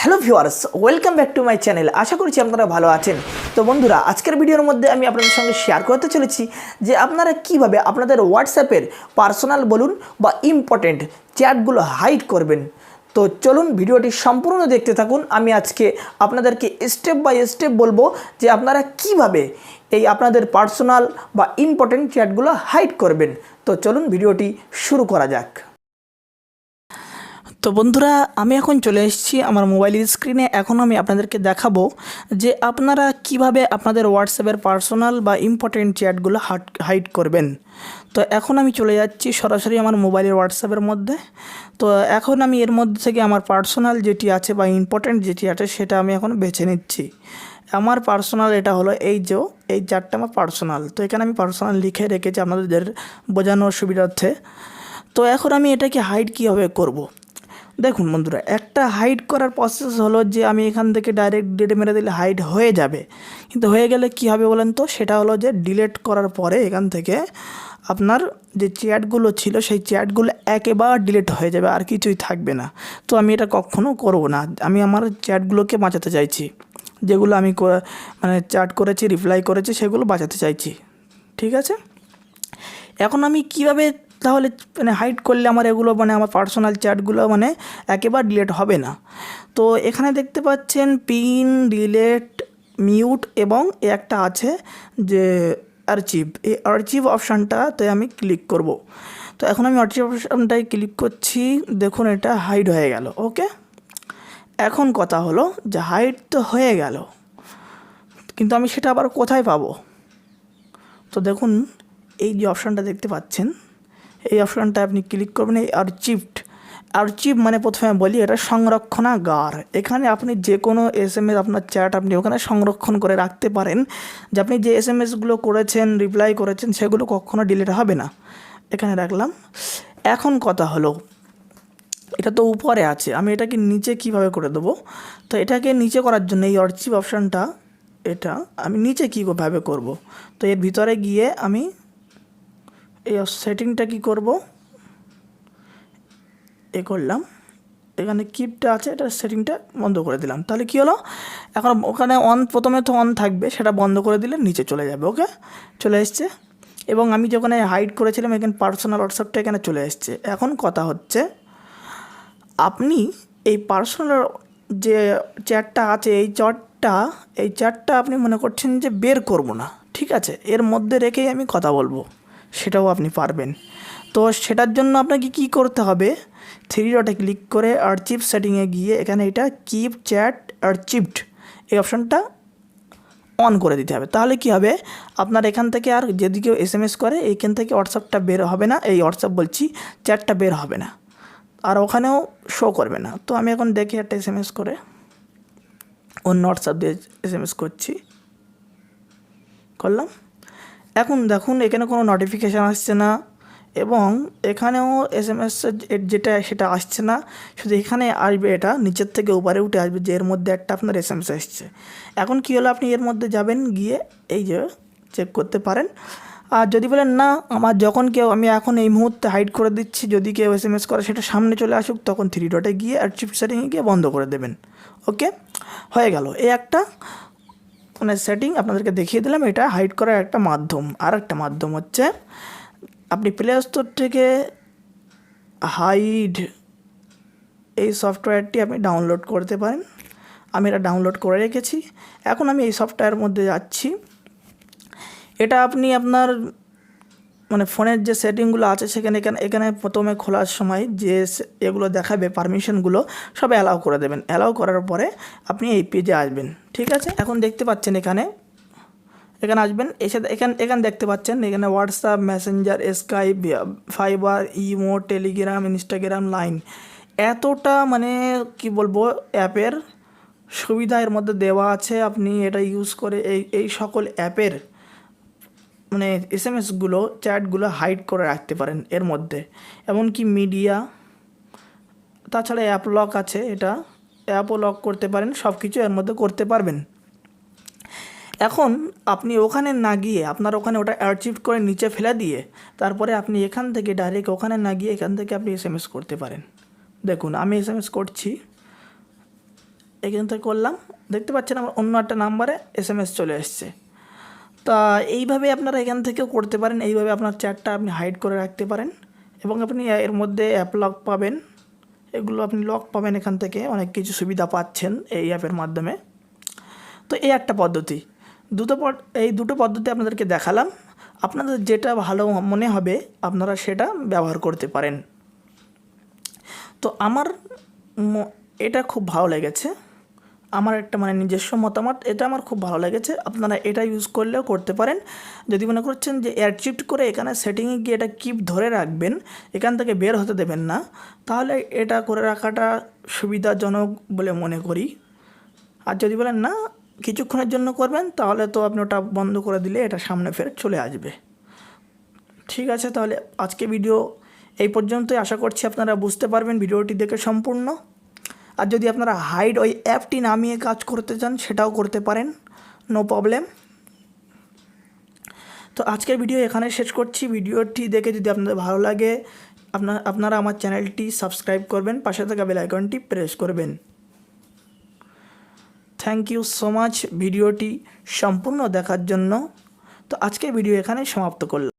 Hello viewers, welcome back to my channel. আশা করছি আপনারা ভালো আছেন। তো বন্ধুরা, আজকের ভিডিওর মধ্যে আমি আপনাদের সঙ্গে শেয়ার করতে চলেছি যে আপনারা কিভাবে আপনাদের হোয়াটসঅ্যাপের পার্সোনাল বলুন বা ইম্পর্টেন্ট চ্যাটগুলো হাইড করবেন। তো চলুন ভিডিওটি সম্পূর্ণ দেখতে থাকুন। আমি আজকে আপনাদেরকে স্টেপ বাই স্টেপ বলবো যে আপনারা কিভাবে এই আপনাদের পার্সোনাল বা ইম্পর্টেন্ট চ্যাটগুলো হাইড করবেন। তো চলুন ভিডিওটি শুরু করা যাক। তো বন্ধুরা, আমি এখন চলে এসেছি আমার মোবাইলের স্ক্রিনে। এখন আমি আপনাদেরকে দেখাবো যে আপনারা কিভাবে আপনাদের হোয়াটসঅ্যাপের পার্সোনাল বা ইম্পর্টেন্ট চ্যাটগুলো হাইড করবেন। তো এখন আমি চলে যাচ্ছি সরাসরি আমার মোবাইলের হোয়াটসঅ্যাপের মধ্যে। তো এখন আমি এর মধ্যে থেকে আমার পার্সোনাল যেটি আছে বা ইম্পর্টেন্ট যেটি আছে সেটা আমি এখন বেছে নিচ্ছি। আমার পার্সোনাল এটা হলো এই চ্যাটটা আমার পার্সোনাল। তো এখানে আমি পার্সোনাল লিখে রেখেছি আপনাদের বোঝানোর সুবিধার্থে। তো এখন আমি এটাকে হাইড কীভাবে করব। দেখুন বন্ধুরা, একটা হাইড করার প্রসেস হলো যে আমি এখান থেকে ডাইরেক্ট ডিলিট মেরে দিলে হাইড হয়ে যাবে, কিন্তু হয়ে গেলে কি হবে বলেন তো? সেটা হলো যে ডিলিট করার পরে এখান থেকে আপনার যে চ্যাটগুলো ছিল সেই চ্যাটগুলো একেবারে ডিলিট হয়ে যাবে, আর কিছুই থাকবে না। তো আমি এটা কখনো করব না। আমি আমার চ্যাটগুলোকে বাঁচাতে চাইছি, যেগুলো আমি চ্যাট করেছি, রিপ্লাই করেছি, সেগুলো বাঁচাতে চাইছি। ঠিক আছে, এখন আমি কিভাবে তাহলে হাইড করলে আমার এগুলো আমার পার্সোনাল চ্যাটগুলো একেবারে ডিলিট হবে না? তো এখানে দেখতে পাচ্ছেন পিন, ডিলিট, মিউট এবং একটা আছে যে আর্চিভ। এই আর্চিভ অপশানটাতে আমি ক্লিক করব। তো এখন আমি আর্চিভ অপশানটায় ক্লিক করছি। দেখুন, এটা হাইড হয়ে গেল। ওকে, এখন কথা হলো যে হাইড তো হয়ে গেল, কিন্তু আমি সেটা আবার কোথায় পাবো? তো দেখুন, এই যে অপশানটা দেখতে পাচ্ছেন, এই অপশানটা আপনি ক্লিক করবেন। এই আর্চিভ প্রথমে বলি, এটা সংরক্ষণাগার। এখানে আপনি যে কোনো SMS আপনার চ্যাট আপনি ওখানে সংরক্ষণ করে রাখতে পারেন, যে আপনি যে SMSগুলো করেছেন, রিপ্লাই করেছেন, সেগুলো কখনো ডিলিট হবে না। এখানে রাখলাম। এখন কথা হলো, এটা তো উপরে আছে, আমি এটাকে নিচে কিভাবে করে দেবো? তো এটাকে নিচে করার জন্য এই আর্চিভ অপশানটা, এটা আমি নিচে কীভাবে করব? তো এর ভিতরে গিয়ে আমি এই সেটিংটা কি করব, করলাম। এখানে কিপটা আছে, এটা সেটিংটা বন্ধ করে দিলাম। তাহলে কি হলো, এখন ওখানে প্রথমে তো অন থাকবে, সেটা বন্ধ করে দিলে নিচে চলে যাবে। ওকে, চলে এসছে। এবং আমি যখন হাইড করেছিলাম এখানে পার্সোনাল হোয়াটসঅ্যাপটা এখানে চলে এসছে। এখন কথা হচ্ছে, আপনি এই পার্সোনাল যে চ্যাটটা আছে, এই চ্যাটটা আপনি মনে করছেন যে বের করব না, ঠিক আছে, এর মধ্যে রেখেই আমি কথা বলবো, সেটাও আপনি পারবেন। তো সেটার জন্য আপনাকে কি করতে হবে? 3 ডটে ক্লিক করে আর্চিভ সেটিংয়ে গিয়ে এখানে এটা কিপ চ্যাট আর্চিভড এই অপশানটা অন করে দিতে হবে। তাহলে কি হবে, আপনার এখান থেকে আর যদি কেউ SMS করে এখান থেকে হোয়াটসঅ্যাপটা বের হবে না, এই হোয়াটসঅ্যাপ বলছি চ্যাটটা বের হবে না, আর ওখানেও শো করবে না। তো আমি এখন দেখি একটা SMS করে, অন্য হোয়াটসঅ্যাপ দিয়ে SMS করলাম। এখন দেখুন, এখানে কোনো নোটিফিকেশান আসছে না এবং এখানেও SMS যেটা সেটা আসছে না। শুধু এখানে আসবে, এটা নিচের থেকে উপরে উঠে আসবে যে এর মধ্যে একটা আপনার SMS আসছে। এখন কী হলো, আপনি এর মধ্যে যাবেন, গিয়ে এই যে চেক করতে পারেন। আর যদি বলেন না, আমার যখন আমি এখন এই মুহূর্তে হাইড করে দিচ্ছি, যদি কেউ SMS করে সেটা সামনে চলে আসুক, তখন 3 ডটে গিয়ে আর্চিভ সেটিংয়ে গিয়ে বন্ধ করে দেবেন। ওকে, হয়ে গেল। এই একটা সেটিং আপনাদেরকে দেখিয়ে দিলাম। এটা হাইড করার একটা মাধ্যম। আর একটা মাধ্যম হচ্ছে, আপনি প্লে স্টোর থেকে হাইড এই সফটওয়্যারটি আপনি ডাউনলোড করতে পারেন। আমি এটা ডাউনলোড করে রেখেছি। এখন আমি এই সফটওয়্যারের মধ্যে যাচ্ছি। এটা আপনি আপনার ফোনের যে সেটিংগুলো আছে সেখানে এখানে প্রথমে খোলার সময় যে এগুলো দেখাবে পারমিশনগুলো সব অ্যালাউ করে দেবেন। অ্যালাউ করার পরে আপনি এই পেজে আসবেন। ঠিক আছে, এখন দেখতে পাচ্ছেন এখানে আসবেন, এসে এখানে দেখতে পাচ্ছেন এখানে WhatsApp, Messenger, Skype, fibre, imo, Telegram, Instagram, line, এতটা কি বলবো অ্যাপের সুবিধা এর মধ্যে দেওয়া আছে। আপনি এটা ইউজ করে এই সকল অ্যাপের SMSগুলো, চ্যাটগুলো হাইড করে রাখতে পারেন এর মধ্যে। এমনকি মিডিয়া, তাছাড়া অ্যাপ লক আছে, এটা অ্যাপও লক করতে পারেন, সব কিছু এর মধ্যে করতে পারবেন। এখন আপনি ওখানে না গিয়ে, আপনার ওখানে ওটা আর্চিভ করে নিচে ফেলে দিয়ে তারপরে আপনি এখান থেকে ডাইরেক্ট ওখানে না গিয়ে এখান থেকে আপনি SMS করতে পারেন। দেখুন, আমি SMS করছি। এখান থেকে করলাম, দেখতে পাচ্ছেন আমার অন্য একটা নাম্বারে SMS চলে এসছে। তা এইভাবে আপনারা এখান থেকেও করতে পারেন, এইভাবে আপনার চ্যাটটা আপনি হাইড করে রাখতে পারেন এবং আপনি এর মধ্যে অ্যাপ লক পাবেন, এগুলো আপনি লক পাবেন, এখান থেকে অনেক কিছু সুবিধা পাচ্ছেন এই অ্যাপের মাধ্যমে। তো এই একটা পদ্ধতি, এই দুটো পদ্ধতি আপনাদেরকে দেখালাম, আপনাদের যেটা ভালো মনে হবে আপনারা সেটা ব্যবহার করতে পারেন। তো আমার এটা খুব ভালো লেগেছে, আমার একটা মানে নিজস্ব মতামত, এটা আমার খুব ভালো লেগেছে। আপনারা এটা ইউজ করলেও করতে পারেন। যদি মনে করছেন যে অ্যাড শিফট করে এখানে সেটিংয়ে গিয়ে এটা কিপ ধরে রাখবেন, এখান থেকে বের হতে দেবেন না, তাহলে এটা করে রাখাটা সুবিধাজনক বলে মনে করি। আর যদি বলেন না কিছুক্ষণের জন্য করবেন, তাহলে তো আপনি ওটা বন্ধ করে দিলে এটা সামনে ফের চলে আসবে। ঠিক আছে, তাহলে আজকে ভিডিও এই পর্যন্তই। আশা করছি আপনারা বুঝতে পারবেন ভিডিওটি দেখে সম্পূর্ণ। আর যদি আপনারা হাইড ওই অ্যাপটি নামিয়ে কাজ করতে চান সেটাও করতে পারেন, নো প্রবলেম। তো আজকের ভিডিও এখানে শেষ করছি। ভিডিওটি দেখে যদি আপনাদের ভালো লাগে আপনারা আমার চ্যানেলটি সাবস্ক্রাইব করবেন, পাশে থাকা বেল আইকনটি প্রেস করবেন। থ্যাংক ইউ সো মাচ ভিডিওটি সম্পূর্ণ দেখার জন্য। তো আজকের ভিডিও এখানে সমাপ্ত করলাম।